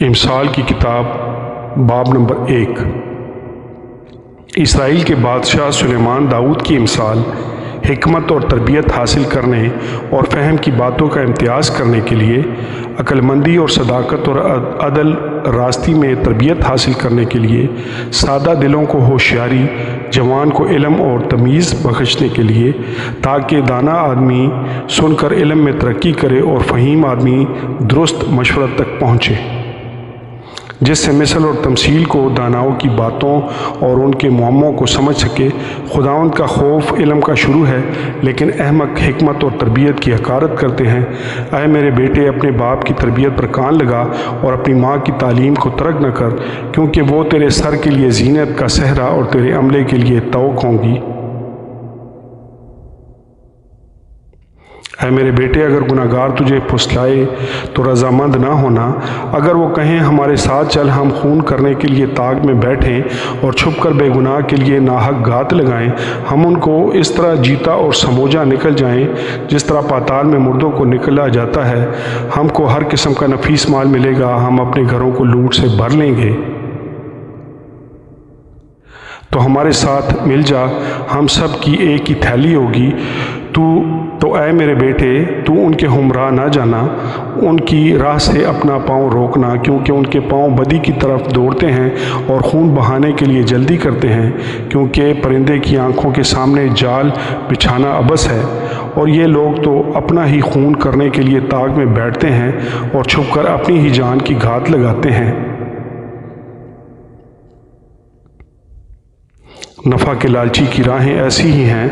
امثال کی کتاب باب نمبر 1۔ اسرائیل کے بادشاہ سلیمان داؤد کی امثال حکمت اور تربیت حاصل کرنے اور فہم کی باتوں کا امتیاز کرنے کے لیے، عقل مندی اور صداقت اور عدل راستی میں تربیت حاصل کرنے کے لیے، سادہ دلوں کو ہوشیاری، جوان کو علم اور تمیز بخشنے کے لیے، تاکہ دانا آدمی سن کر علم میں ترقی کرے اور فہیم آدمی درست مشورت تک پہنچے، جس سے مثل اور تمثیل کو داناؤں کی باتوں اور ان کے معموں کو سمجھ سکے۔ خداوند کا خوف علم کا شروع ہے، لیکن احمق حکمت اور تربیت کی حقارت کرتے ہیں۔ اے میرے بیٹے، اپنے باپ کی تربیت پر کان لگا اور اپنی ماں کی تعلیم کو ترک نہ کر، کیونکہ وہ تیرے سر کے لیے زینت کا صحرا اور تیرے عملے کے لیے طوق ہوں گی۔ اے میرے بیٹے، اگر گناہگار تجھے پھسلائے تو رضامند نہ ہونا۔ اگر وہ کہیں ہمارے ساتھ چل، ہم خون کرنے کے لیے طاق میں بیٹھیں اور چھپ کر بے گناہ کے لیے ناحق گھات لگائیں، ہم ان کو اس طرح جیتا اور سموجا نکل جائیں جس طرح پاتال میں مردوں کو نکلا جاتا ہے۔ ہم کو ہر قسم کا نفیس مال ملے گا، ہم اپنے گھروں کو لوٹ سے بھر لیں گے۔ تو ہمارے ساتھ مل جا، ہم سب کی ایک ہی تھیلی ہوگی۔ تو اے میرے بیٹے، تو ان کے ہمراہ نہ جانا، ان کی راہ سے اپنا پاؤں روکنا، کیونکہ ان کے پاؤں بدی کی طرف دوڑتے ہیں اور خون بہانے کے لیے جلدی کرتے ہیں، کیونکہ پرندے کی آنکھوں کے سامنے جال بچھانا عبث ہے، اور یہ لوگ تو اپنا ہی خون کرنے کے لیے طاق میں بیٹھتے ہیں اور چھپ کر اپنی ہی جان کی گھات لگاتے ہیں۔ نفع کے لالچی کی راہیں ایسی ہی ہیں،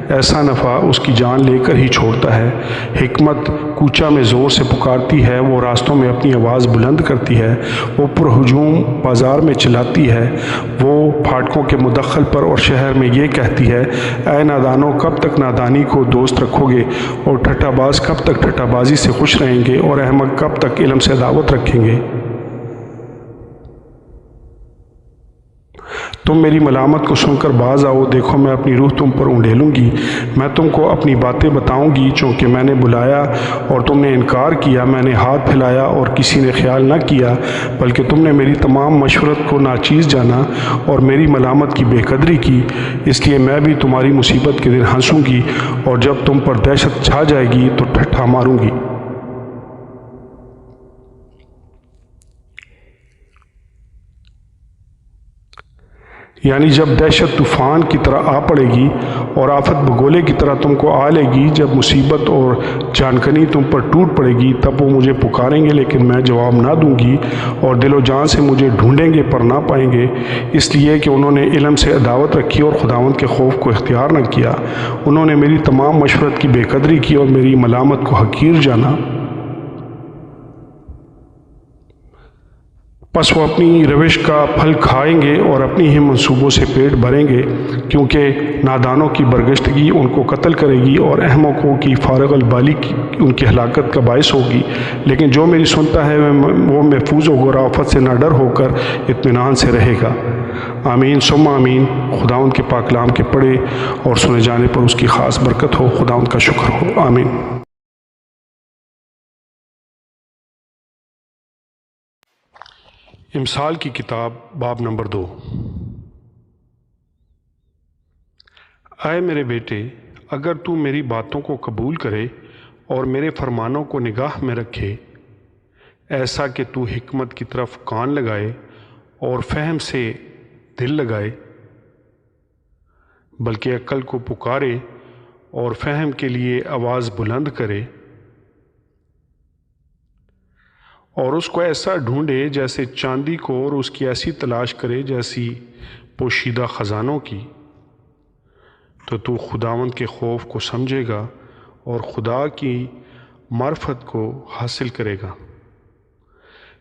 ایسا نفع اس کی جان لے کر ہی چھوڑتا ہے۔ حکمت کوچہ میں زور سے پکارتی ہے، وہ راستوں میں اپنی آواز بلند کرتی ہے، وہ پرہجوم بازار میں چلاتی ہے، وہ پھاٹکوں کے مدخل پر اور شہر میں یہ کہتی ہے، اے نادانوں، کب تک نادانی کو دوست رکھو گے، اور ٹھٹھا باز کب تک ٹھٹھا بازی سے خوش رہیں گے، اور احمق کب تک علم سے عداوت رکھیں گے۔ تم میری ملامت کو سن کر باز آؤ، دیکھو میں اپنی روح تم پر انڈیلوں گی۔ میں تم کو اپنی باتیں بتاؤں گی، چونکہ میں نے بلایا اور تم نے انکار کیا، میں نے ہاتھ پھیلایا اور کسی نے خیال نہ کیا، بلکہ تم نے میری تمام مشورت کو ناچیز جانا اور میری ملامت کی بے قدری کی۔ اس لیے میں بھی تمہاری مصیبت کے دن ہنسوں گی، اور جب تم پر دہشت چھا جائے گی تو ٹھٹھا ماروں گی۔ یعنی جب دہشت طوفان کی طرح آ پڑے گی اور آفت بگولے کی طرح تم کو آ لے گی، جب مصیبت اور جانکنی تم پر ٹوٹ پڑے گی، تب وہ مجھے پکاریں گے لیکن میں جواب نہ دوں گی، اور دل و جان سے مجھے ڈھونڈیں گے پر نہ پائیں گے، اس لیے کہ انہوں نے علم سے عداوت رکھی اور خداوند کے خوف کو اختیار نہ کیا۔ انہوں نے میری تمام مشورت کی بے قدری کی اور میری ملامت کو حقیر جانا۔ پس وہ اپنی روش کا پھل کھائیں گے اور اپنی ہی منصوبوں سے پیٹ بھریں گے، کیونکہ نادانوں کی برگشتگی ان کو قتل کرے گی اور احمقوں کی فارغ البالی ان کی ہلاکت کا باعث ہوگی۔ لیکن جو میری سنتا ہے وہ محفوظ ہوگا اور آفت سے نہ ڈر ہو کر اطمینان سے رہے گا۔ آمین ثم آمین۔ خداوند کے پاک کلام کے پڑھے اور سنے جانے پر اس کی خاص برکت ہو۔ خداوند کا شکر ہو۔ آمین۔ امثال کی کتاب باب نمبر 2۔ اے میرے بیٹے، اگر تو میری باتوں کو قبول کرے اور میرے فرمانوں کو نگاہ میں رکھے، ایسا کہ تو حکمت کی طرف کان لگائے اور فہم سے دل لگائے، بلکہ عقل کو پکارے اور فہم کے لیے آواز بلند کرے، اور اس کو ایسا ڈھونڈے جیسے چاندی کو، اور اس کی ایسی تلاش کرے جیسی پوشیدہ خزانوں کی، تو خداوند کے خوف کو سمجھے گا اور خدا کی معرفت کو حاصل کرے گا،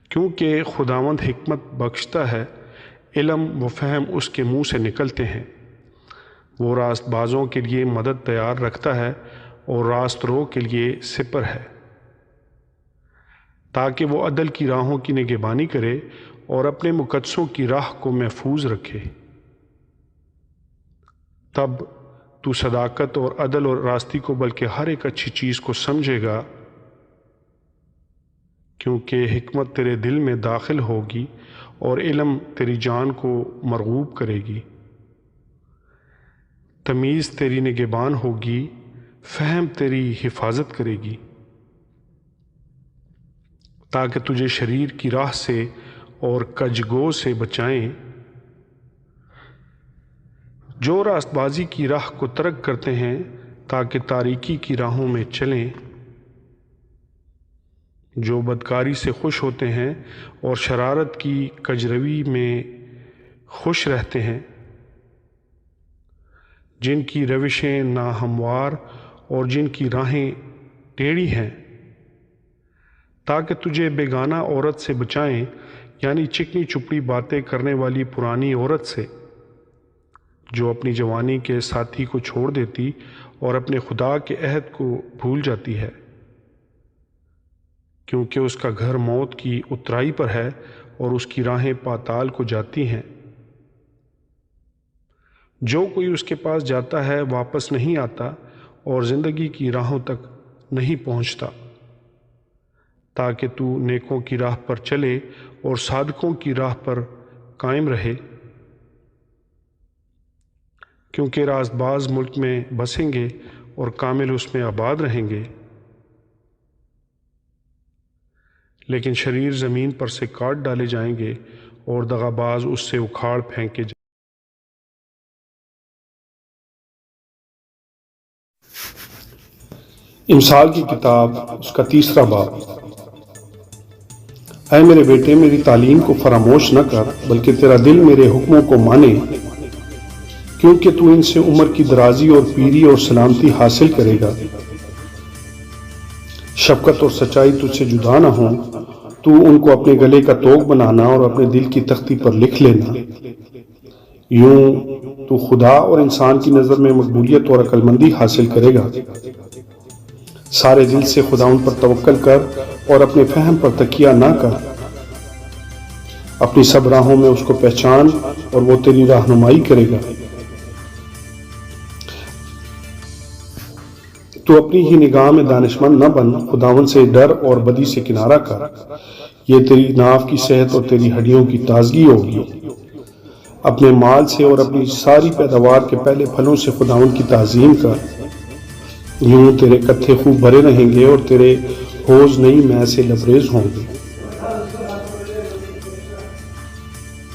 کیونکہ خداوند حکمت بخشتا ہے، علم و فہم اس کے منہ سے نکلتے ہیں۔ وہ راست بازوں کے لیے مدد تیار رکھتا ہے اور راست رو کے لیے سپر ہے، تاکہ وہ عدل کی راہوں کی نگہبانی کرے اور اپنے مقدسوں کی راہ کو محفوظ رکھے۔ تب تو صداقت اور عدل اور راستی کو، بلکہ ہر ایک اچھی چیز کو سمجھے گا، کیونکہ حکمت تیرے دل میں داخل ہوگی اور علم تیری جان کو مرغوب کرے گی۔ تمیز تیری نگہبان ہوگی، فہم تیری حفاظت کرے گی، تاکہ تجھے شریر کی راہ سے اور کجگو سے بچائیں۔ جو راست بازی کی راہ کو ترک کرتے ہیں تاکہ تاریکی کی راہوں میں چلیں، جو بدکاری سے خوش ہوتے ہیں اور شرارت کی کجروی میں خوش رہتے ہیں، جن کی روشیں ناہموار اور جن کی راہیں ٹیڑھی ہیں، تاکہ تجھے بیگانہ عورت سے بچائیں، یعنی چکنی چپڑی باتیں کرنے والی پرانی عورت سے، جو اپنی جوانی کے ساتھی کو چھوڑ دیتی اور اپنے خدا کے عہد کو بھول جاتی ہے، کیونکہ اس کا گھر موت کی اترائی پر ہے اور اس کی راہیں پاتال کو جاتی ہیں۔ جو کوئی اس کے پاس جاتا ہے واپس نہیں آتا اور زندگی کی راہوں تک نہیں پہنچتا، تاکہ تو نیکوں کی راہ پر چلے اور صادقوں کی راہ پر قائم رہے، کیونکہ راست باز ملک میں بسیں گے اور کامل اس میں آباد رہیں گے، لیکن شریر زمین پر سے کاٹ ڈالے جائیں گے اور دغاباز اس سے اکھاڑ پھینکے جائیں۔ امثال کی کتاب، اس کا 3 باب۔ اے میرے بیٹے، میری تعلیم کو فراموش نہ کر، بلکہ تیرا دل میرے حکموں کو مانے، کیونکہ تو ان سے عمر کی درازی اور پیری اور سلامتی حاصل کرے گا۔ شفقت اور سچائی تجھ سے جدا نہ ہوں، تو ان کو اپنے گلے کا توق بنانا اور اپنے دل کی تختی پر لکھ لینا۔ یوں تو خدا اور انسان کی نظر میں مقبولیت اور عقل مندی حاصل کرے گا۔ سارے دل سے خدا ان پر توکل کر اور اپنے فہم پر تکیہ نہ کر۔ اپنی سب راہوں میں اس کو پہچان اور وہ تیری رہنمائی کرے گا۔ تو اپنی ہی نگاہ میں دانشمند نہ بن، خداوند سے ڈر اور بدی سے کنارہ کر، یہ تیری ناف کی صحت اور تیری ہڈیوں کی تازگی ہوگی۔ اپنے مال سے اور اپنی ساری پیداوار کے پہلے پھلوں سے خداوند کی تعظیم کر، یوں تیرے کتھے خوب بھرے رہیں گے اور تیرے حوض نئی مے سے لبریز ہوں گے۔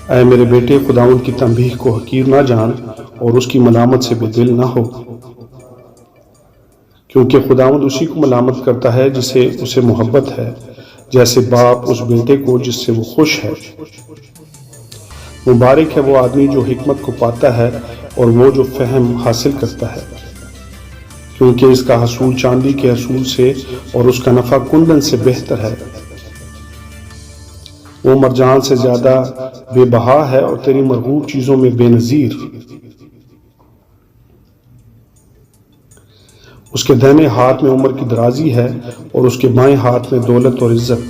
اے میرے بیٹے، خداوند کی تنبیہ کو حقیر نہ جان اور اس کی ملامت سے بے دل نہ ہو، کیونکہ خداوند اسی کو ملامت کرتا ہے جسے اسے محبت ہے، جیسے باپ اس بیٹے کو جس سے وہ خوش ہے۔ مبارک ہے وہ آدمی جو حکمت کو پاتا ہے اور وہ جو فہم حاصل کرتا ہے، کیونکہ اس کا حصول چاندی کے حصول سے اور اس کا نفع کندن سے بہتر ہے۔ وہ مرجان سے زیادہ بے بہا ہے اور تیری مرغوب چیزوں میں بے نظیر۔ اس کے دائیں ہاتھ میں عمر کی درازی ہے اور اس کے بائیں ہاتھ میں دولت اور عزت۔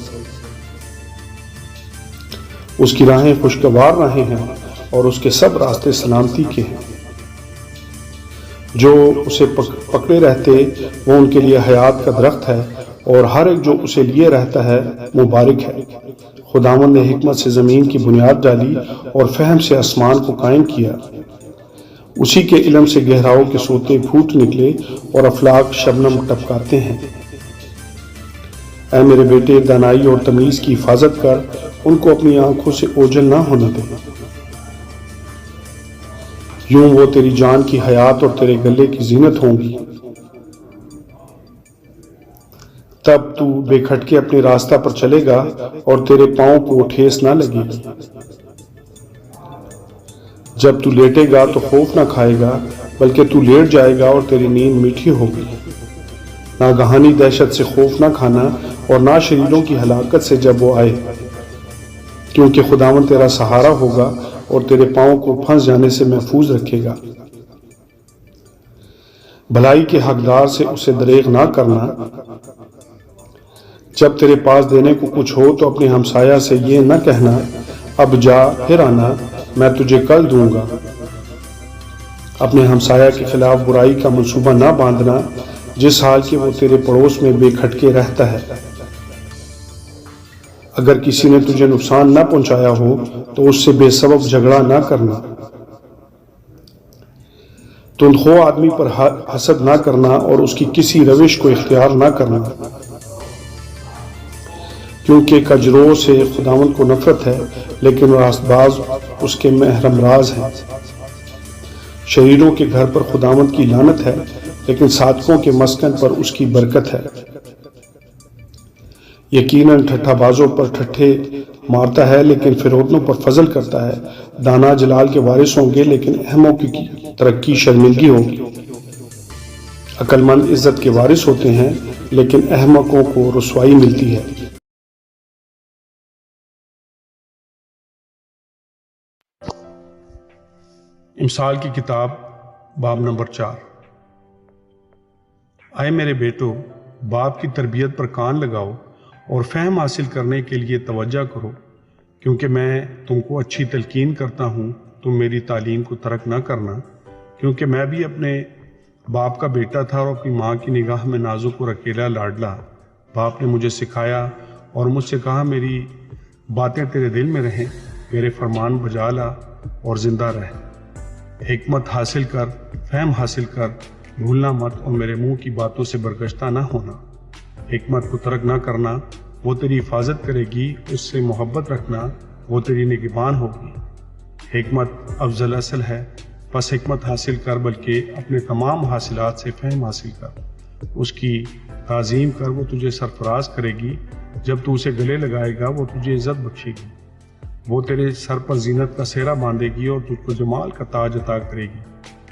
اس کی راہیں خوشگوار راہیں ہیں اور اس کے سب راستے سلامتی کے ہیں۔ جو اسے پکڑے رہتے وہ ان کے لیے حیات کا درخت ہے، اور ہر ایک جو اسے لیے رہتا ہے مبارک ہے۔ خداوند نے حکمت سے زمین کی بنیاد ڈالی اور فہم سے آسمان کو قائم کیا۔ اسی کے علم سے گہراؤں کے سوتے پھوٹ نکلے اور افلاک شبنم ٹپکاتے ہیں۔ اے میرے بیٹے، دانائی اور تمیز کی حفاظت کر، ان کو اپنی آنکھوں سے اوجھل نہ ہونے دے۔ یوں وہ تیری جان کی حیات اور تیرے گلے کی زینت ہوں گی۔ تب تو بے کھٹکے اپنے راستہ پر چلے گا اور تیرے پاؤں کو ٹھیس نہ لگے گی۔ جب تو لیٹے گا تو خوف نہ کھائے گا، بلکہ تو لیٹ جائے گا اور تیری نیند میٹھی ہوگی۔ ناگہانی دہشت سے خوف نہ کھانا اور نہ شریروں کی ہلاکت سے جب وہ آئے، کیونکہ خداوند تیرا سہارا ہوگا اور تیرے پاؤں کو پھنس جانے سے محفوظ رکھے گا۔ بھلائی کے حقدار سے اسے دریغ نہ کرنا۔ جب تیرے پاس دینے کو کچھ ہو تو اپنے ہمسایہ سے یہ نہ کہنا، اب جا پھر آنا، میں تجھے کل دوں گا۔ اپنے ہمسایہ کے خلاف برائی کا منصوبہ نہ باندھنا، جس حال کہ وہ تیرے پڑوس میں بے کھٹکے رہتا ہے۔ اگر کسی نے تجھے نقصان نہ پہنچایا ہو تو اس سے بے سبب جھگڑا نہ کرنا۔ تندخو آدمی پر حسد نہ کرنا اور اس کی کسی روش کو اختیار نہ کرنا، کیونکہ کجرو سے خداوند کو نفرت ہے لیکن راست باز اس کے محرم راز ہیں۔ شریروں کے گھر پر خداوند کی لعنت ہے لیکن صادقوں کے مسکن پر اس کی برکت ہے۔ یقیناً ٹھٹھا بازوں پر ٹھٹھے مارتا ہے لیکن فروتنوں پر فضل کرتا ہے۔ دانا جلال کے وارث ہوں گے لیکن احمقوں کی ترقی شرمندگی ہوگی۔ عقل مند عزت کے وارث ہوتے ہیں لیکن احمقوں کو رسوائی ملتی ہے۔ امثال کی کتاب باب نمبر 4۔ اے میرے بیٹو، باپ کی تربیت پر کان لگاؤ اور فہم حاصل کرنے کے لیے توجہ کرو، کیونکہ میں تم کو اچھی تلقین کرتا ہوں۔ تم میری تعلیم کو ترک نہ کرنا، کیونکہ میں بھی اپنے باپ کا بیٹا تھا اور اپنی ماں کی نگاہ میں نازک اور اکیلا لاڈلا۔ باپ نے مجھے سکھایا اور مجھ سے کہا، میری باتیں تیرے دل میں رہیں، میرے فرمان بجا لا اور زندہ رہ۔ حکمت حاصل کر، فہم حاصل کر، بھولنا مت اور میرے منہ کی باتوں سے برگشتہ نہ ہونا۔ حکمت کو ترک نہ کرنا، وہ تیری حفاظت کرے گی۔ اس سے محبت رکھنا، وہ تیری نگہبان ہوگی۔ حکمت افضل اصل ہے، بس حکمت حاصل کر، بلکہ اپنے تمام حاصلات سے فہم حاصل کر۔ اس کی تعظیم کر، وہ تجھے سرفراز کرے گی۔ جب تو اسے گلے لگائے گا، وہ تجھے عزت بخشے گی۔ وہ تیرے سر پر زینت کا سہرا باندھے گی اور تجھ کو جمال کا تاج عطا کرے گی۔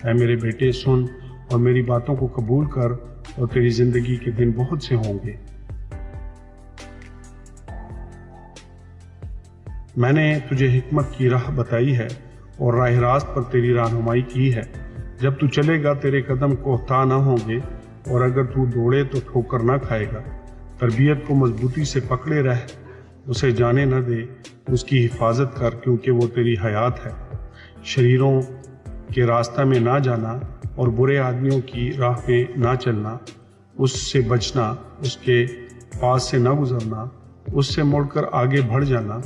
اے میرے بیٹے، سن اور میری باتوں کو قبول کر، اور تیری زندگی کے دن بہت سے ہوں گے۔ میں نے تجھے حکمت کی راہ بتائی ہے اور راہ راست پر تیری رہنمائی کی ہے۔ جب تو چلے گا تیرے قدم کوہتا نہ ہوں گے، اور اگر تو دوڑے تو ٹھوکر نہ کھائے گا۔ تربیت کو مضبوطی سے پکڑے رہ، اسے جانے نہ دے، اس کی حفاظت کر، کیونکہ وہ تیری حیات ہے۔ شریروں کے راستہ میں نہ جانا اور برے آدمیوں کی راہ پہ نہ چلنا، اس سے بچنا، اس کے پاس سے نہ گزرنا، اس سے مڑ کر آگے بڑھ جانا،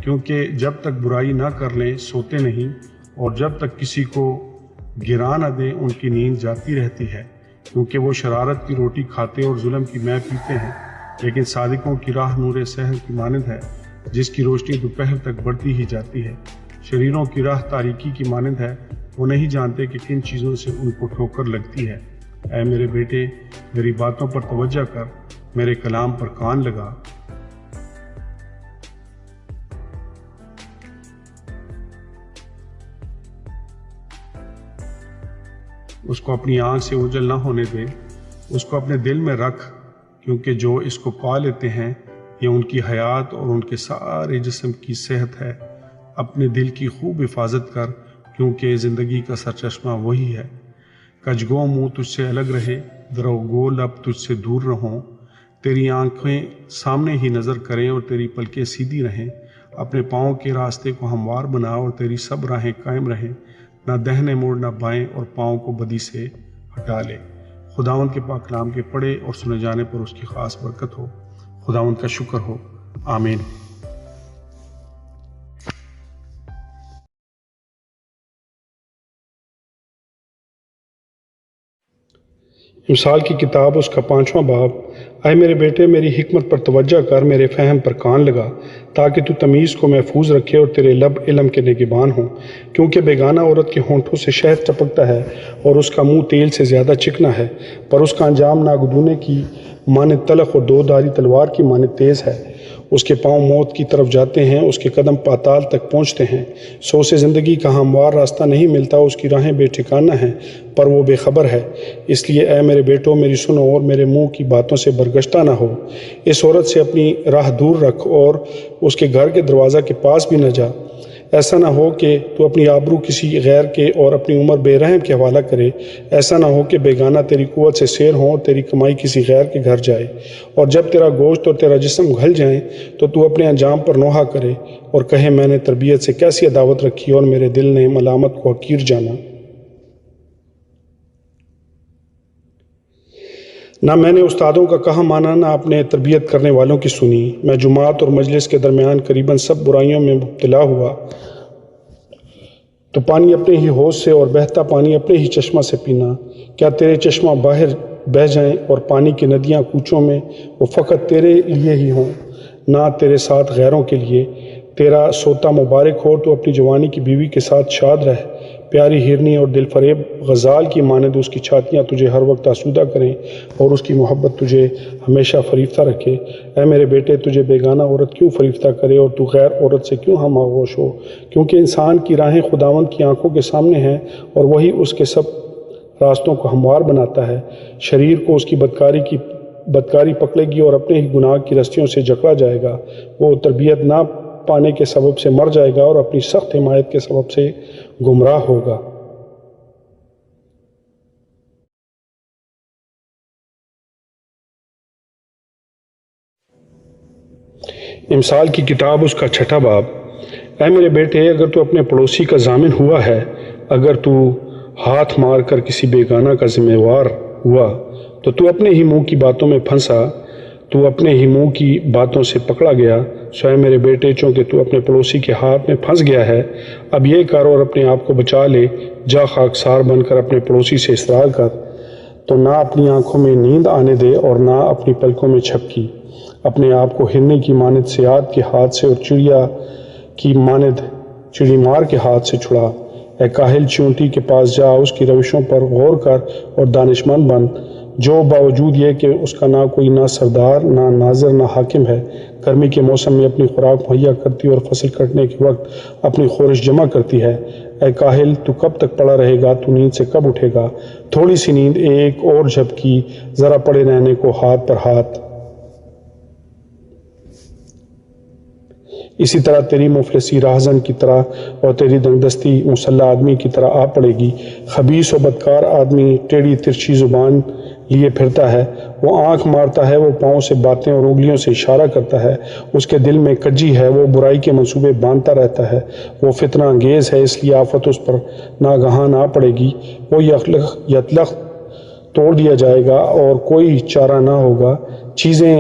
کیونکہ جب تک برائی نہ کر لیں سوتے نہیں، اور جب تک کسی کو گرا نہ دیں ان کی نیند جاتی رہتی ہے، کیونکہ وہ شرارت کی روٹی کھاتے اور ظلم کی مے پیتے ہیں۔ لیکن صادقوں کی راہ نور سحر کی مانند ہے، جس کی روشنی دوپہر تک بڑھتی ہی جاتی ہے۔ شریروں کی راہ تاریکی کی مانند ہے، وہ نہیں جانتے کہ کن چیزوں سے ان کو ٹھوکر لگتی ہے۔ اے میرے بیٹے، میری باتوں پر توجہ کر، میرے کلام پر کان لگا۔ اس کو اپنی آنکھ سے اوجھل نہ ہونے دے، اس کو اپنے دل میں رکھ، کیونکہ جو اس کو پا لیتے ہیں یہ ان کی حیات اور ان کے سارے جسم کی صحت ہے۔ اپنے دل کی خوب حفاظت کر، کیونکہ زندگی کا سرچشمہ وہی ہے۔ کجگو منہ تجھ سے الگ رہے، دروگو لب تجھ سے دور رہوں۔ تیری آنکھیں سامنے ہی نظر کریں اور تیری پلکیں سیدھی رہیں۔ اپنے پاؤں کے راستے کو ہموار بنا اور تیری سب راہیں قائم رہیں۔ نہ دہنے موڑ نہ بائیں، اور پاؤں کو بدی سے ہٹا لے۔ خداوند کے پاک کلام کے پڑھے اور سنے جانے پر اس کی خاص برکت ہو۔ خداوند کا شکر ہو، آمین۔ امثال کی کتاب اس کا 5واں باب۔ اے میرے بیٹے، میری حکمت پر توجہ کر، میرے فہم پر کان لگا، تاکہ تو تمیز کو محفوظ رکھے اور تیرے لب علم کے نگہبان ہوں۔ کیونکہ بیگانہ عورت کے ہونٹوں سے شہد ٹپکتا ہے اور اس کا منہ تیل سے زیادہ چکنا ہے، پر اس کا انجام ناگدونے کی مانند تلخ اور دو دھاری تلوار کی مانند تیز ہے۔ اس کے پاؤں موت کی طرف جاتے ہیں، اس کے قدم پاتال تک پہنچتے ہیں۔ سو اسے زندگی کا ہموار راستہ نہیں ملتا، اس کی راہیں بے ٹھکانہ ہیں، پر وہ بے خبر ہے۔ اس لیے اے میرے بیٹو، میری سنو اور میرے منہ کی باتوں سے برگشتہ نہ ہو۔ اس عورت سے اپنی راہ دور رکھ اور اس کے گھر کے دروازہ کے پاس بھی نہ جا۔ ایسا نہ ہو کہ تو اپنی آبرو کسی غیر کے اور اپنی عمر بے رحم کے حوالہ کرے۔ ایسا نہ ہو کہ بیگانہ تیری قوت سے سیر ہوں اور تیری کمائی کسی غیر کے گھر جائے، اور جب تیرا گوشت اور تیرا جسم گھل جائیں تو اپنے انجام پر نوحہ کرے اور کہے، میں نے تربیت سے کیسی عداوت رکھی اور میرے دل نے ملامت کو حقیر جانا۔ نہ میں نے استادوں کا کہا مانا نہ اپنے تربیت کرنے والوں کی سنی۔ میں جماعت اور مجلس کے درمیان قریباً سب برائیوں میں مبتلا ہوا۔ تو پانی اپنے ہی حوض سے اور بہتا پانی اپنے ہی چشمہ سے پینا۔ کیا تیرے چشمہ باہر بہہ جائیں اور پانی کی ندیاں کوچوں میں وہ فقط تیرے لیے ہی ہوں، نہ تیرے ساتھ غیروں کے لیے؟ تیرا سوتا مبارک ہو، تو اپنی جوانی کی بیوی کے ساتھ شاد رہ۔ پیاری ہرنی اور دل فریب غزال کی مانند اس کی چھاتیاں تجھے ہر وقت آسودہ کریں اور اس کی محبت تجھے ہمیشہ فریفتہ رکھے۔ اے میرے بیٹے، تجھے بیگانہ عورت کیوں فریفتہ کرے اور تو غیر عورت سے کیوں ہم آغوش ہو؟ کیونکہ انسان کی راہیں خداوند کی آنکھوں کے سامنے ہیں اور وہی اس کے سب راستوں کو ہموار بناتا ہے۔ شریر کو اس کی بدکاری پکڑے گی اور اپنے ہی گناہ کی رستیوں سے جکڑا جائے گا۔ وہ تربیت نہ پانے کے سبب سے مر جائے گا اور اپنی سخت حمایت کے سبب سے گمراہ ہوگا۔ امثال کی کتاب، اس کا 6واں باب۔ اے میرے بیٹے، اگر تو اپنے پڑوسی کا ضامن ہوا ہے، اگر تو ہاتھ مار کر کسی بیگانہ کا ذمہ وار ہوا، تو اپنے ہی منہ کی باتوں میں پھنسا، تو اپنے ہی منہ کی باتوں سے پکڑا گیا۔ سو اے میرے بیٹے، چونکہ تو اپنے پڑوسی کے ہاتھ میں پھنس گیا ہے، اب یہ کر اور اپنے آپ کو بچا لے۔ جا خاکسار بن کر اپنے پڑوسی سے اصرار کر، تو نہ اپنی آنکھوں میں نیند آنے دے اور نہ اپنی پلکوں میں جھپکی۔ اپنے آپ کو ہرنے کی مانند صیاد کے ہاتھ سے اور چڑیا کی مانند چڑی مار کے ہاتھ سے چھڑا۔ اے کاہل چیونٹی کے پاس جا، اس کی روشوں پر غور کر اور دانشمند بن، جو باوجود یہ کہ اس کا نہ کوئی نہ سردار نہ ناظر نہ حاکم ہے، گرمی کے موسم میں اپنی خوراک مہیا کرتی اور فصل کٹنے کے وقت اپنی خورش جمع کرتی ہے۔ اے کاہل، تو کب تک پڑا رہے گا؟ تو نیند سے کب اٹھے گا؟ تھوڑی سی نیند، ایک اور جھپکی، ذرا پڑے رہنے کو ہاتھ پر ہاتھ۔ اسی طرح تیری مفلسی راہزن کی طرح اور تیری دنگدستی مسلح آدمی کی طرح آ پڑے گی۔ خبیث و بدکار آدمی ٹیڑھی ترچھی زبان لیے پھرتا ہے، وہ آنکھ مارتا ہے، وہ پاؤں سے باتیں اور انگلیوں سے اشارہ کرتا ہے، اس کے دل میں کجی ہے، وہ برائی کے منصوبے باندھتا رہتا ہے، وہ فتنہ انگیز ہے، اس لیے آفت اس پر ناگہان آ پڑے گی۔ وہ یتلخ توڑ دیا جائے گا اور کوئی چارہ نہ ہوگا۔ چیزیں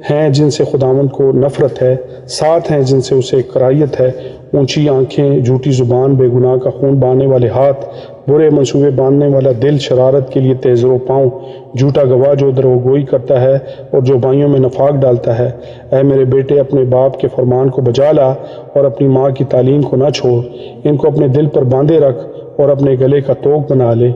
ہیں جن سے خداوند کو نفرت ہے، ساتھ ہیں جن سے اسے کراہیت ہے: اونچی آنکھیں، جھوٹی زبان، بے گناہ کا خون بہانے والے ہاتھ، برے منصوبے باندھنے والا دل، شرارت کے لیے تیز رو پاؤں، جھوٹا گواہ جو دروغگوئی کرتا ہے اور جو بھائیوں میں نفاق ڈالتا ہے۔ اے میرے بیٹے، اپنے باپ کے فرمان کو بجا لا اور اپنی ماں کی تعلیم کو نہ چھوڑ۔ ان کو اپنے دل پر باندھے رکھ اور اپنے گلے کا طوق بنا لے۔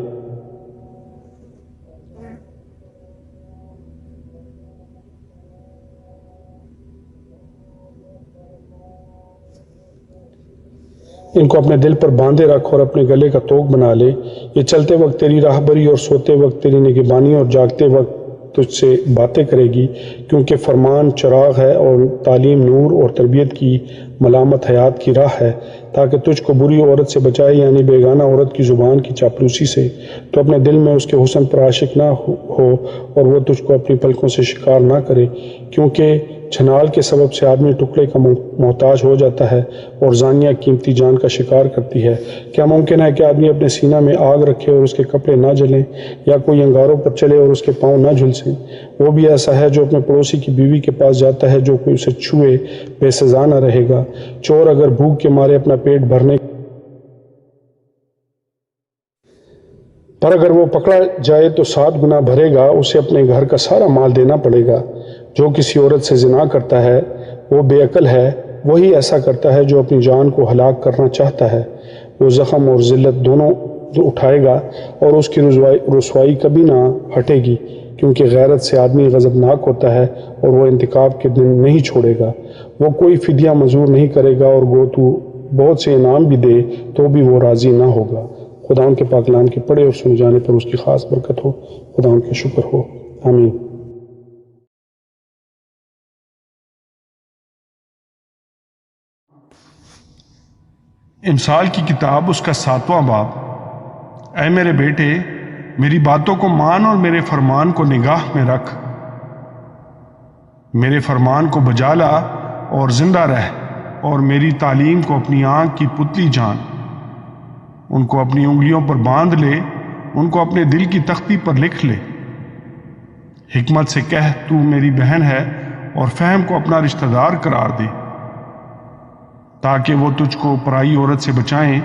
ان کو اپنے دل پر باندھے رکھ اور اپنے گلے کا طوق بنا لے۔ یہ چلتے وقت تیری راہبری اور سوتے وقت تیری نگہبانی اور جاگتے وقت تجھ سے باتیں کرے گی، کیونکہ فرمان چراغ ہے اور تعلیم نور اور تربیت کی ملامت حیات کی راہ ہے، تاکہ تجھ کو بری عورت سے بچائے، یعنی بیگانہ عورت کی زبان کی چاپلوسی سے۔ تو اپنے دل میں اس کے حسن پر عاشق نہ ہو اور وہ تجھ کو اپنی پلکوں سے شکار نہ کرے، کیونکہ چھنال کے سبب سے آدمی ٹکڑے کا محتاج ہو جاتا ہے اور زانیہ قیمتی جان کا شکار کرتی ہے۔ کیا ممکن ہے کہ آدمی اپنے سینہ میں آگ رکھے اور اس کے کپڑے نہ جلیں، یا کوئی انگاروں پر چلے اور اس کے پاؤں نہ جھلسیں؟ وہ بھی ایسا ہے جو اپنے پڑوسی کی بیوی کے پاس جاتا ہے، جو کوئی اسے چھوئے بے سزا نہ رہے گا۔ چور اگر بھوک کے مارے اپنا پیٹ بھرنے پر اگر وہ پکڑا جائے تو 7 گنا بھرے گا، اسے اپنے گھر کا سارا مال دینا پڑے گا۔ جو کسی عورت سے زنا کرتا ہے وہ بے عقل ہے، وہی ایسا کرتا ہے جو اپنی جان کو ہلاک کرنا چاہتا ہے۔ وہ زخم اور ذلت دونوں اٹھائے گا اور اس کی رسوائی کبھی نہ ہٹے گی، کیونکہ غیرت سے آدمی غضبناک ہوتا ہے اور وہ انتقام کے دن نہیں چھوڑے گا۔ وہ کوئی فدیہ منظور نہیں کرے گا اور گو تو بہت سے انعام بھی دے تو بھی وہ راضی نہ ہوگا۔ خدا ان کے پاک کلام کے پڑھے اور سنے جانے پر اس کی خاص برکت ہو۔ خدا ان کا شکر ہو، آمین۔ امثال کی کتاب، اس کا 7واں باب۔ اے میرے بیٹے، میری باتوں کو مان اور میرے فرمان کو نگاہ میں رکھ۔ میرے فرمان کو بجا لا اور زندہ رہ، اور میری تعلیم کو اپنی آنکھ کی پتلی جان۔ ان کو اپنی انگلیوں پر باندھ لے، ان کو اپنے دل کی تختی پر لکھ لے۔ حکمت سے کہہ تو میری بہن ہے اور فہم کو اپنا رشتہ دار قرار دے، تاکہ وہ تجھ کو پرائی عورت سے بچائیں،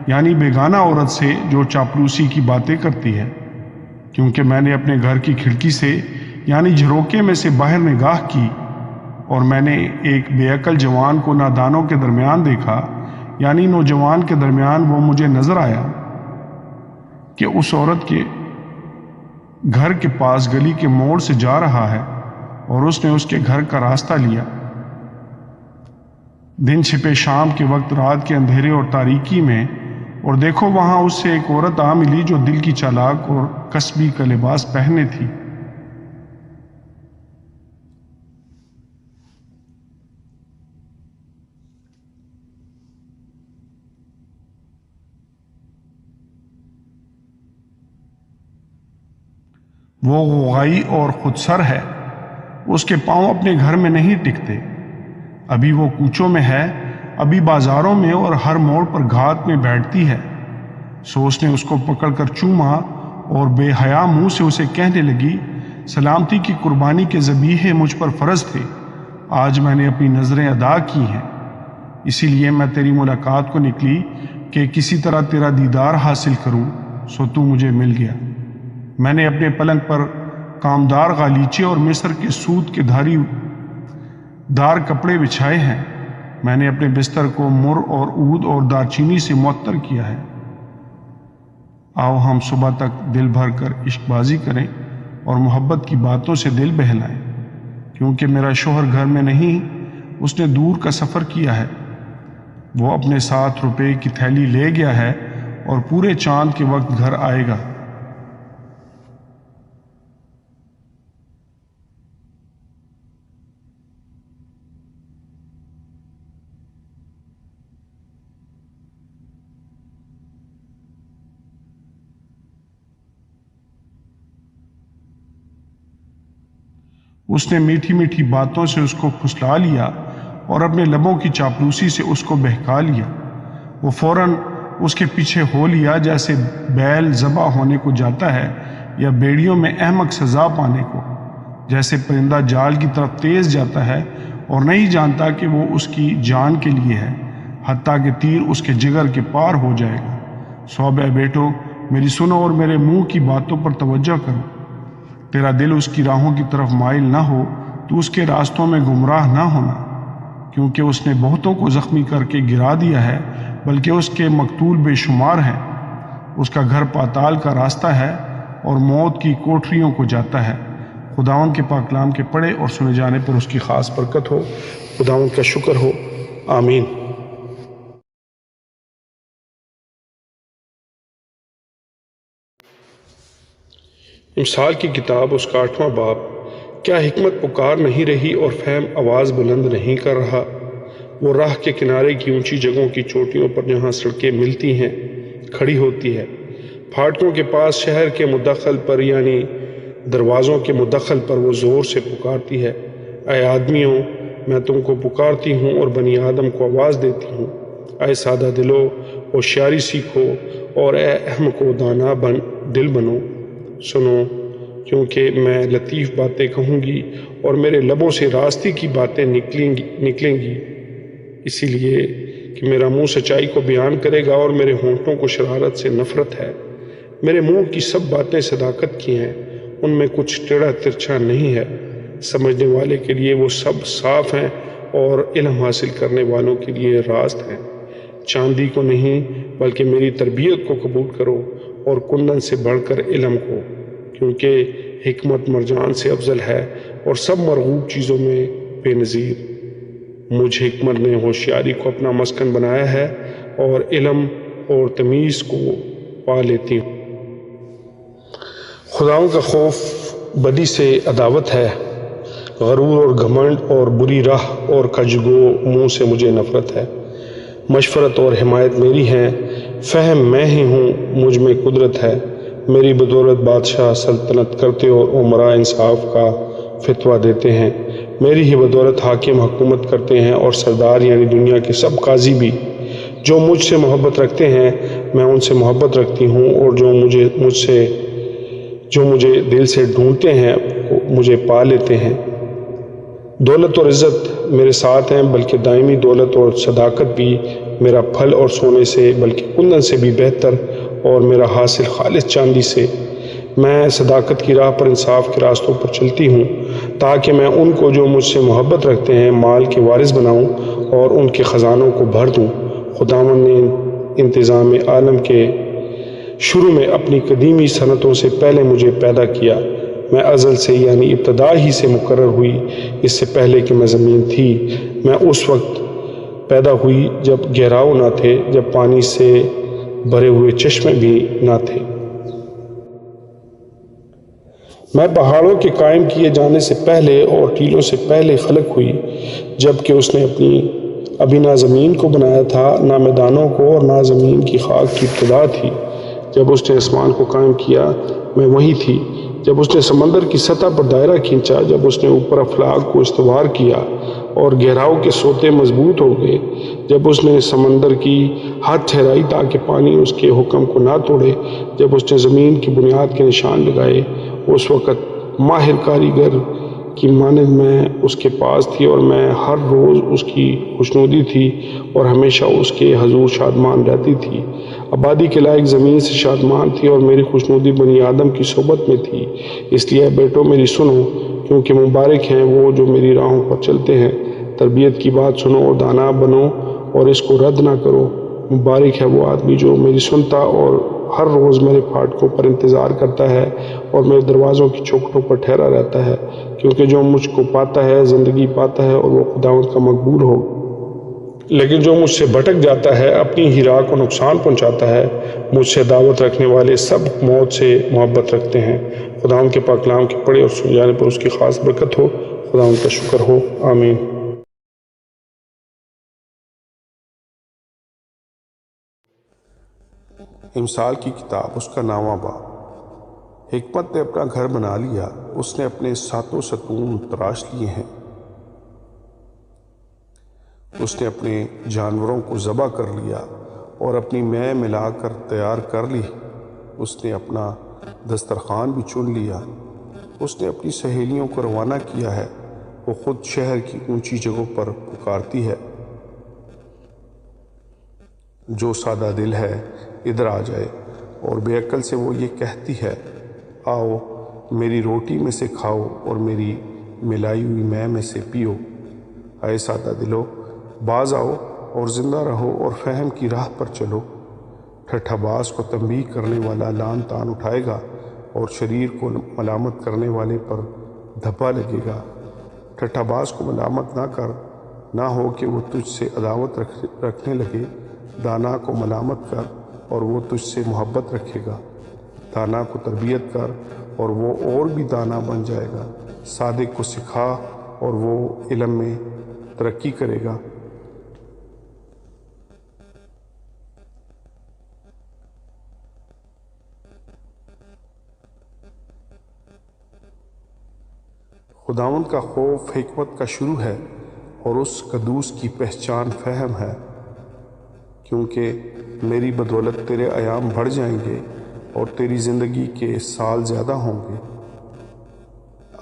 یعنی بیگانہ عورت سے جو چاپلوسی کی باتیں کرتی ہے، کیونکہ میں نے اپنے گھر کی کھڑکی سے یعنی جھروکے میں سے باہر نگاہ کی، اور میں نے ایک بے عقل جوان کو نادانوں کے درمیان دیکھا، یعنی نوجوان کے درمیان وہ مجھے نظر آیا کہ اس عورت کے گھر کے پاس گلی کے موڑ سے جا رہا ہے، اور اس نے اس کے گھر کا راستہ لیا۔ دن چھپے شام کے وقت رات کے اندھیرے اور تاریکی میں، اور دیکھو وہاں اس سے ایک عورت آ ملی جو دل کی چالاک اور کسبی کا لباس پہنے تھی۔ وہ غوغائی اور خودسر ہے، اس کے پاؤں اپنے گھر میں نہیں ٹکتے، ابھی وہ کوچوں میں ہے، ابھی بازاروں میں اور ہر موڑ پر گھات میں بیٹھتی ہے۔ سو اس نے اس کو پکڑ کر چوما اور بے حیا منہ سے اسے کہنے لگی، سلامتی کی قربانی کے ذبیحے مجھ پر فرض تھے، آج میں نے اپنی نظریں ادا کی ہیں، اسی لیے میں تیری ملاقات کو نکلی کہ کسی طرح تیرا دیدار حاصل کروں، سو تو مجھے مل گیا۔ میں نے اپنے پلنگ پر کامدار غالیچے اور مصر کے سوت کے دھاری دار کپڑے بچھائے ہیں، میں نے اپنے بستر کو مر اور عود اور دارچینی سے معطر کیا ہے۔ آؤ ہم صبح تک دل بھر کر عشق بازی کریں اور محبت کی باتوں سے دل بہلائیں، کیونکہ میرا شوہر گھر میں نہیں، اس نے دور کا سفر کیا ہے، وہ اپنے ساتھ روپے کی تھیلی لے گیا ہے اور پورے چاند کے وقت گھر آئے گا۔ اس نے میٹھی میٹھی باتوں سے اس کو پھسلا لیا اور اپنے لبوں کی چاپلوسی سے اس کو بہکا لیا۔ وہ فوراً اس کے پیچھے ہو لیا جیسے بیل ذبح ہونے کو جاتا ہے یا بیڑیوں میں احمق سزا پانے کو، جیسے پرندہ جال کی طرف تیز جاتا ہے اور نہیں جانتا کہ وہ اس کی جان کے لیے ہے، حتیٰ کہ تیر اس کے جگر کے پار ہو جائے گا۔ سو اے بیٹو، میری سنو اور میرے منہ کی باتوں پر توجہ کرو، تیرا دل اس کی راہوں کی طرف مائل نہ ہو، تو اس کے راستوں میں گمراہ نہ ہونا، کیونکہ اس نے بہتوں کو زخمی کر کے گرا دیا ہے، بلکہ اس کے مقتول بے شمار ہیں۔ اس کا گھر پاتال کا راستہ ہے اور موت کی کوٹریوں کو جاتا ہے۔ خداوند کے پاک کلام کے پڑھے اور سنے جانے پر اس کی خاص برکت ہو۔ خداوند کا شکر ہو، آمین۔ امثال کی کتاب اس کا 8واں باب۔ کیا حکمت پکار نہیں رہی اور فہم آواز بلند نہیں کر رہا؟ وہ راہ کے کنارے کی اونچی جگہوں کی چوٹیوں پر جہاں سڑکیں ملتی ہیں کھڑی ہوتی ہے، پھاٹکوں کے پاس شہر کے مدخل پر یعنی دروازوں کے مدخل پر وہ زور سے پکارتی ہے، اے آدمیوں، میں تم کو پکارتی ہوں اور بنی آدم کو آواز دیتی ہوں، اے سادہ دلو ہوشیاری سیکھو اور اے احمق و دانا دل بنو، سنو، کیونکہ میں لطیف باتیں کہوں گی اور میرے لبوں سے راستی کی باتیں نکلیں گی، اسی لیے کہ میرا منہ سچائی کو بیان کرے گا اور میرے ہونٹوں کو شرارت سے نفرت ہے۔ میرے منہ کی سب باتیں صداقت کی ہیں، ان میں کچھ ٹیڑھا ترچھا نہیں ہے، سمجھنے والے کے لیے وہ سب صاف ہیں اور علم حاصل کرنے والوں کے لیے راست ہیں۔ چاندی کو نہیں بلکہ میری تربیت کو قبول کرو اور کندن سے بڑھ کر علم کو، کیونکہ حکمت مرجان سے افضل ہے اور سب مرغوب چیزوں میں بے نظیر۔ مجھ حکمت نے ہوشیاری کو اپنا مسکن بنایا ہے اور علم اور تمیز کو پا لیتی ہوں۔ خداؤں کا خوف بدی سے عداوت ہے، غرور اور گھمنڈ اور بری راہ اور کجگو منہ سے مجھے نفرت ہے۔ مشورت اور حمایت میری ہیں، فہم میں ہی ہوں، مجھ میں قدرت ہے، میری بدولت بادشاہ سلطنت کرتے اور عمراء انصاف کا فتویٰ دیتے ہیں، میری ہی بدولت حاکم حکومت کرتے ہیں اور سردار یعنی دنیا کے سب قاضی بھی۔ جو مجھ سے محبت رکھتے ہیں میں ان سے محبت رکھتی ہوں، اور جو مجھے دل سے ڈھونڈتے ہیں مجھے پا لیتے ہیں۔ دولت اور عزت میرے ساتھ ہیں، بلکہ دائمی دولت اور صداقت بھی میرا پھل اور سونے سے بلکہ کندن سے بھی بہتر، اور میرا حاصل خالص چاندی سے۔ میں صداقت کی راہ پر انصاف کے راستوں پر چلتی ہوں، تاکہ میں ان کو جو مجھ سے محبت رکھتے ہیں مال کے وارث بناؤں اور ان کے خزانوں کو بھر دوں۔ خداوند نے انتظام عالم کے شروع میں اپنی قدیمی صنعتوں سے پہلے مجھے پیدا کیا۔ میں ازل سے یعنی ابتدا ہی سے مقرر ہوئی، اس سے پہلے کہ میں زمین تھی۔ میں اس وقت پیدا ہوئی جب گہراؤ نہ تھے، جب پانی سے بھرے ہوئے چشمے بھی نہ تھے۔ میں پہاڑوں کے قائم کیے جانے سے پہلے اور ٹیلوں سے پہلے خلق ہوئی، جب کہ اس نے ابھی نہ زمین کو بنایا تھا، نہ میدانوں کو، اور نہ زمین کی خاک کی ابتدا تھی۔ جب اس نے آسمان کو قائم کیا، میں وہی تھی۔ جب اس نے سمندر کی سطح پر دائرہ کھینچا، جب اس نے اوپر افلاک کو استوار کیا اور گہراؤ کے سوتے مضبوط ہو گئے، جب اس نے سمندر کی حد ٹھہرائی تاکہ پانی اس کے حکم کو نہ توڑے، جب اس نے زمین کی بنیاد کے نشان لگائے، اس وقت ماہر کاریگر کی مانند میں اس کے پاس تھی، اور میں ہر روز اس کی خوشنودی تھی اور ہمیشہ اس کے حضور شادمان رہتی تھی۔ آبادی کے لائق زمین سے شادمان تھی، اور میری خوشنودی بنی آدم کی صحبت میں تھی۔ اس لیے بیٹوں میری سنو، کیونکہ مبارک ہیں وہ جو میری راہوں پر چلتے ہیں۔ تربیت کی بات سنو اور دانا بنو اور اس کو رد نہ کرو۔ مبارک ہے وہ آدمی جو میری سنتا اور ہر روز میرے پھاٹکوں پر انتظار کرتا ہے اور میرے دروازوں کی چوکھٹوں پر ٹھہرا رہتا ہے، کیونکہ جو مجھ کو پاتا ہے زندگی پاتا ہے اور وہ خداوند کا مقبول ہو۔ لیکن جو مجھ سے بھٹک جاتا ہے اپنی ہی راہ کو نقصان پہنچاتا ہے۔ مجھ سے دعوت رکھنے والے سب موت سے محبت رکھتے ہیں۔ خداوند کے پاک کلام کے پڑھے اور سن جانے پر اس کی خاص برکت ہو۔ خداوند کا شکر ہو، آمین۔ امثال کی کتاب، اس کا 9واں باب۔ حکمت نے اپنا گھر بنا لیا، اس نے اپنے ساتوں ستون تراش لیے ہیں۔ اس نے اپنے جانوروں کو ذبح کر لیا اور اپنی مے ملا کر تیار کر لی۔ اس نے اپنا دسترخوان بھی چن لیا۔ اس نے اپنی سہیلیوں کو روانہ کیا ہے، وہ خود شہر کی اونچی جگہوں پر پکارتی ہے۔ جو سادہ دل ہے ادھر آ جائے، اور بے عقل سے وہ یہ کہتی ہے، آؤ میری روٹی میں سے کھاؤ اور میری ملائی ہوئی مے میں سے پیو۔ اے سادہ دلو، باز آؤ اور زندہ رہو اور فہم کی راہ پر چلو۔ ٹھٹھا باز کو تنبیہ کرنے والا لان تان اٹھائے گا، اور شریر کو ملامت کرنے والے پر دھبا لگے گا۔ ٹھٹھا باز کو ملامت نہ کر، نہ ہو کہ وہ تجھ سے عداوت رکھنے لگے۔ دانا کو ملامت کر اور وہ تجھ سے محبت رکھے گا۔ دانا کو تربیت کر اور وہ اور بھی دانا بن جائے گا۔ صادق کو سکھا اور وہ علم میں ترقی کرے گا۔ خداوند کا خوف حکمت کا شروع ہے، اور اس قدوس کی پہچان فہم ہے۔ کیونکہ میری بدولت تیرے ایام بڑھ جائیں گے اور تیری زندگی کے سال زیادہ ہوں گے۔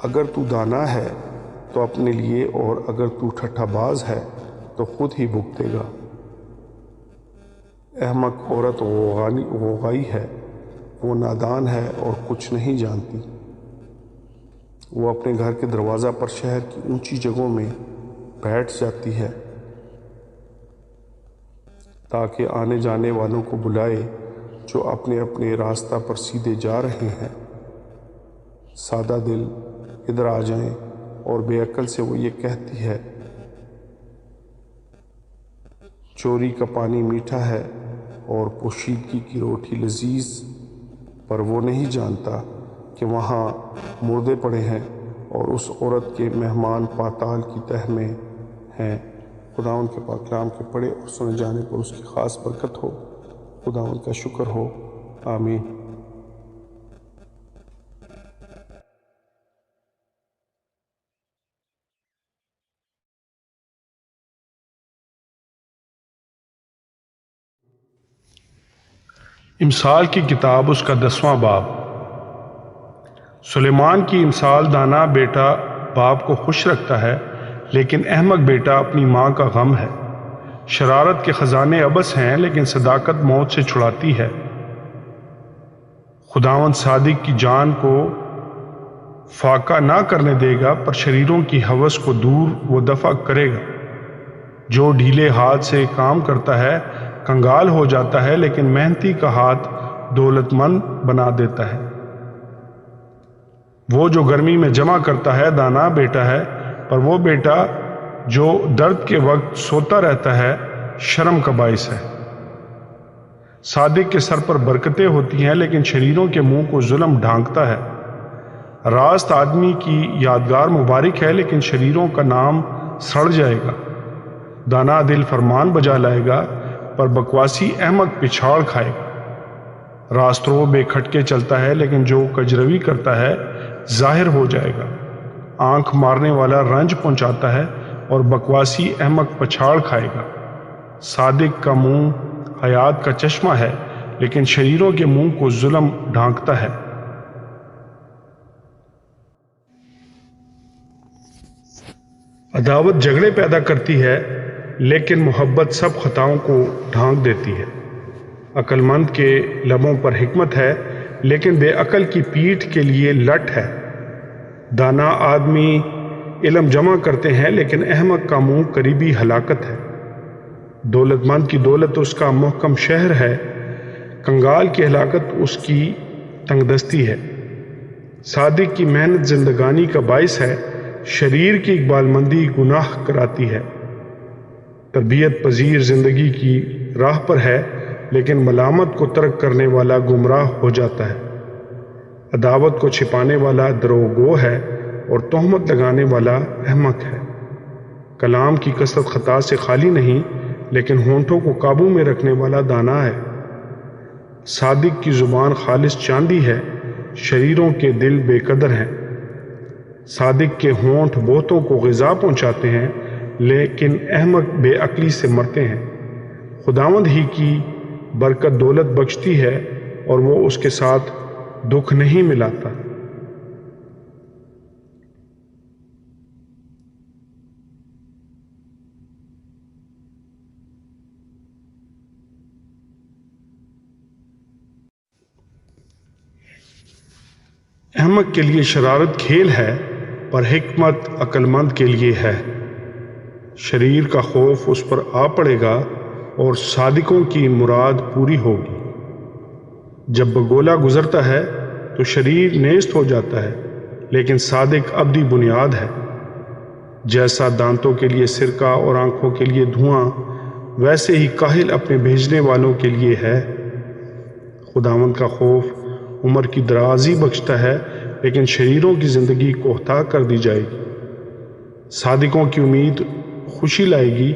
اگر تو دانا ہے تو اپنے لیے، اور اگر تو ٹھٹھا باز ہے تو خود ہی بھگتے گا۔ احمق عورت غوغائی ہے، وہ نادان ہے اور کچھ نہیں جانتی۔ وہ اپنے گھر کے دروازہ پر شہر کی اونچی جگہوں میں بیٹھ جاتی ہے، تاکہ آنے جانے والوں کو بلائے جو اپنے اپنے راستہ پر سیدھے جا رہے ہیں۔ سادہ دل ادھر آ جائیں، اور بے عقل سے وہ یہ کہتی ہے، چوری کا پانی میٹھا ہے اور پوشیدگی کی روٹی لذیذ، پر وہ نہیں جانتا کہ وہاں مردے پڑے ہیں اور اس عورت کے مہمان پاتال کی تہ میں ہیں۔ خداوند کے پاک کلام کے پڑھے اور سنے جانے پر اس کی خاص برکت ہو۔ خداوند کا شکر ہو، آمین۔ امثال کی کتاب، اس کا 10واں باب۔ سلیمان کی مثال دانا بیٹا باپ کو خوش رکھتا ہے، لیکن احمق بیٹا اپنی ماں کا غم ہے۔ شرارت کے خزانے ابس ہیں، لیکن صداقت موت سے چھڑاتی ہے۔ خداوند صادق کی جان کو فاقہ نہ کرنے دے گا، پر شریروں کی ہوس کو دور و دفع کرے گا۔ جو ڈھیلے ہاتھ سے کام کرتا ہے کنگال ہو جاتا ہے، لیکن محنتی کا ہاتھ دولت مند بنا دیتا ہے۔ وہ جو گرمی میں جمع کرتا ہے دانا بیٹا ہے، پر وہ بیٹا جو درد کے وقت سوتا رہتا ہے شرم کا باعث ہے۔ صادق کے سر پر برکتیں ہوتی ہیں، لیکن شریروں کے منہ کو ظلم ڈھانکتا ہے۔ راست آدمی کی یادگار مبارک ہے، لیکن شریروں کا نام سڑ جائے گا۔ دانا دل فرمان بجا لائے گا، پر بکواسی احمق پچھاڑ کھائے گا۔ راسترو بے کھٹکے چلتا ہے، لیکن جو کجروی کرتا ہے ظاہر ہو جائے گا۔ آنکھ مارنے والا رنج پہنچاتا ہے، اور بکواسی احمق پچھاڑ کھائے گا۔ صادق کا منہ حیات کا چشمہ ہے، لیکن شریروں کے منہ کو ظلم ڈھانکتا ہے۔ عداوت جھگڑے پیدا کرتی ہے، لیکن محبت سب خطاؤں کو ڈھانک دیتی ہے۔ عقل مند کے لبوں پر حکمت ہے، لیکن بے عقل کی پیٹھ کے لیے لٹ ہے۔ دانا آدمی علم جمع کرتے ہیں، لیکن احمق کا منہ قریبی ہلاکت ہے۔ دولت مند کی دولت اس کا محکم شہر ہے، کنگال کی ہلاکت اس کی تنگ دستی ہے۔ صادق کی محنت زندگانی کا باعث ہے، شریر کی اقبال مندی گناہ کراتی ہے۔ تربیت پذیر زندگی کی راہ پر ہے، لیکن ملامت کو ترک کرنے والا گمراہ ہو جاتا ہے۔ عداوت کو چھپانے والا دروغگو ہے، اور تہمت لگانے والا احمق ہے۔ کلام کی کثرت خطا سے خالی نہیں، لیکن ہونٹوں کو قابو میں رکھنے والا دانا ہے۔ صادق کی زبان خالص چاندی ہے، شریروں کے دل بے قدر ہیں۔ صادق کے ہونٹ بہتوں کو غذا پہنچاتے ہیں، لیکن احمق بے عقلی سے مرتے ہیں۔ خداوند ہی کی برکت دولت بخشتی ہے، اور وہ اس کے ساتھ دکھ نہیں ملاتا۔ احمق کے لیے شرارت کھیل ہے، پر حکمت عقل مند کے لیے ہے۔ شریر کا خوف اس پر آ پڑے گا، اور صادقوں کی مراد پوری ہوگی۔ جب بگولا گزرتا ہے تو شریر نیست ہو جاتا ہے، لیکن صادق ابدی بنیاد ہے۔ جیسا دانتوں کے لیے سرکہ اور آنکھوں کے لیے دھواں، ویسے ہی کاہل اپنے بھیجنے والوں کے لیے ہے۔ خداوند کا خوف عمر کی درازی بخشتا ہے، لیکن شریروں کی زندگی کوہتا کر دی جائے گی۔ صادقوں کی امید خوشی لائے گی،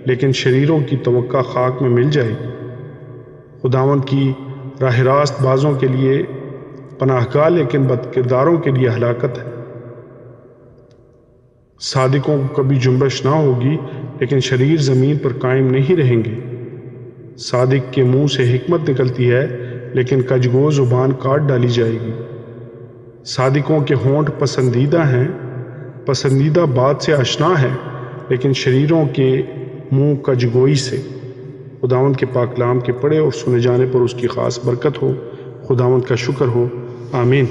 لیکن شریروں کی توقع خاک میں مل جائے گی۔ خداوند کی راہ راست بازوں کے لیے پناہ گاہ، لیکن بد کرداروں کے لیے ہلاکت ہے۔ صادقوں کو کبھی جنبش نہ ہوگی، لیکن شریر زمین پر قائم نہیں رہیں گے۔ صادق کے منہ سے حکمت نکلتی ہے، لیکن کجگو زبان کاٹ ڈالی جائے گی۔ صادقوں کے ہونٹ پسندیدہ ہیں، پسندیدہ بات سے آشنا ہے، لیکن شریروں کے منہ کجگوئی سے۔ خداوند کے پاک کلام کے پڑھے اور سنے جانے پر اس کی خاص برکت ہو۔ خداوند کا شکر ہو، آمین۔